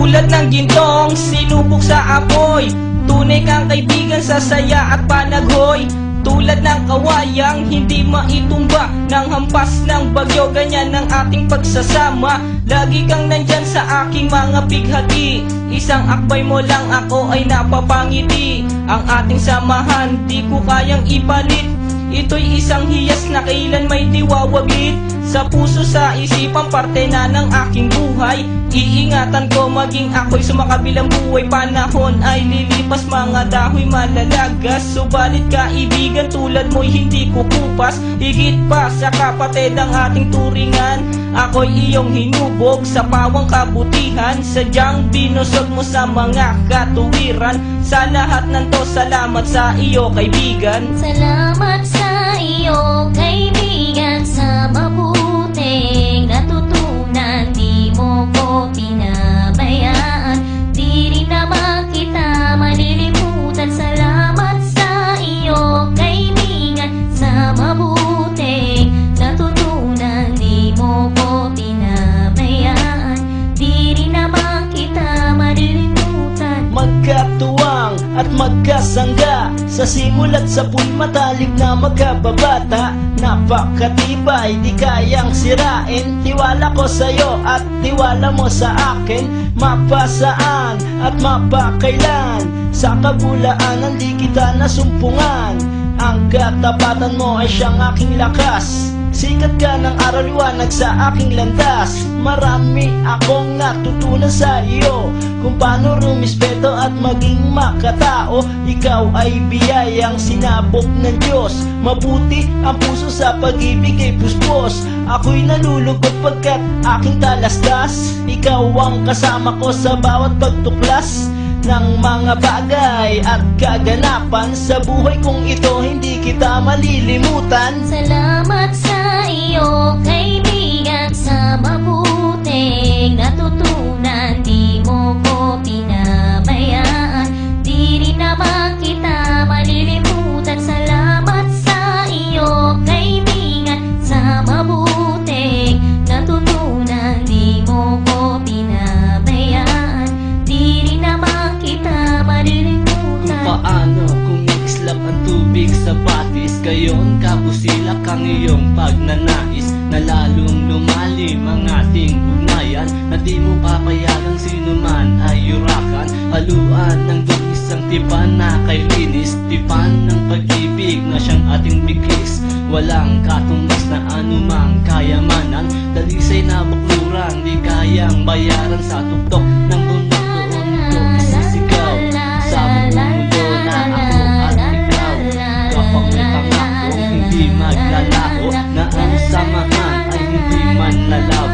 Tulad ng gintong sinubok sa apoy, tunay kang kaibigan sa saya at panaghoy. Tulad ng kawayang hindi maitumba ng hampas ng bagyo, ganyan ang ating pagsasama. Lagi kang nandyan sa aking mga bighati, isang akbay mo lang ako ay napapangiti. Ang ating samahan di ko kayang ipalit, ito'y isang hiyas na kailan may diwawaglit. Sa puso, sa isipan, parte na ng aking buhay. Iingatan ko maging ako'y sumakabilang buhay. Panahon ay lilipas, mga dahoy malalagas. Subalit kaibigan tulad mo'y hindi kukupas. Higit pa sa kapatid ang ating turingan, ako'y iyong hinubog sa pawang kabutihan. Sadyang binusog mo sa mga katuwiran. Sa lahat ng to, salamat sa iyo kaibigan. Salamat sa iyo kaibigan, sa mabuting natutunan. Di mo ko pinabayaan, di rin naman kita malilimutan. Salamat sa iyo kaibigan, sa mabuting natutunan. Di mo ko pinabayaan, di rin naman kita malilimutan. Magkatuwang at magkasangga, sa simulat sa po'y matalik na magkababata. Napakatibay, di kayang sirain. Tiwala ko sa'yo at tiwala mo sa akin. Mapasaan at mapakailan, sa kabulaanan di kita nasumpungan. Ang katapatan mo ay siyang aking lakas. Sikat ka ng araw, liwanag sa aking landas. Marami akong natutunan sa iyo, kung paano rumispeto at maging makatao. Ikaw ay biyayang sinabok ng Diyos. Mabuti ang puso sa pag-ibig ay puspos. Ako'y nalulugod pagkat aking talastas. Ikaw ang kasama ko sa bawat pagtuklas ng mga bagay at kaganapan. Sa buhay kong ito hindi kita malilimutan. Salamat sa iyo kaibigan, sa mabuting natutunan. Di mo ko pinabayaan, di rin naman kita malilimutan. Salamat sa iyo kaibigan, sa mabuting natutunan. Di mo ko pinabayaan, di rin naman kita malilimutan. Kung paano kumikislap ang tubig sa batis, gayon kabusilak ang iyong pagnanais, na lalong lumalim ang ating ugnayan, na di mo papayagang sino man ay yurakan. Haluan ng dungis ang tipan na kay linis, tipan ng pag-ibig na siyang ating biglis. Walang katumbas na anumang kayamanan, dalisay na bakluran di kayang bayaran. Sa tuktok ng bundok doon ko isisigaw, sa mundo na ako at ikaw. Kapag may pangakong hindi maglalaho, na ang samahan ay hindi man lalaw.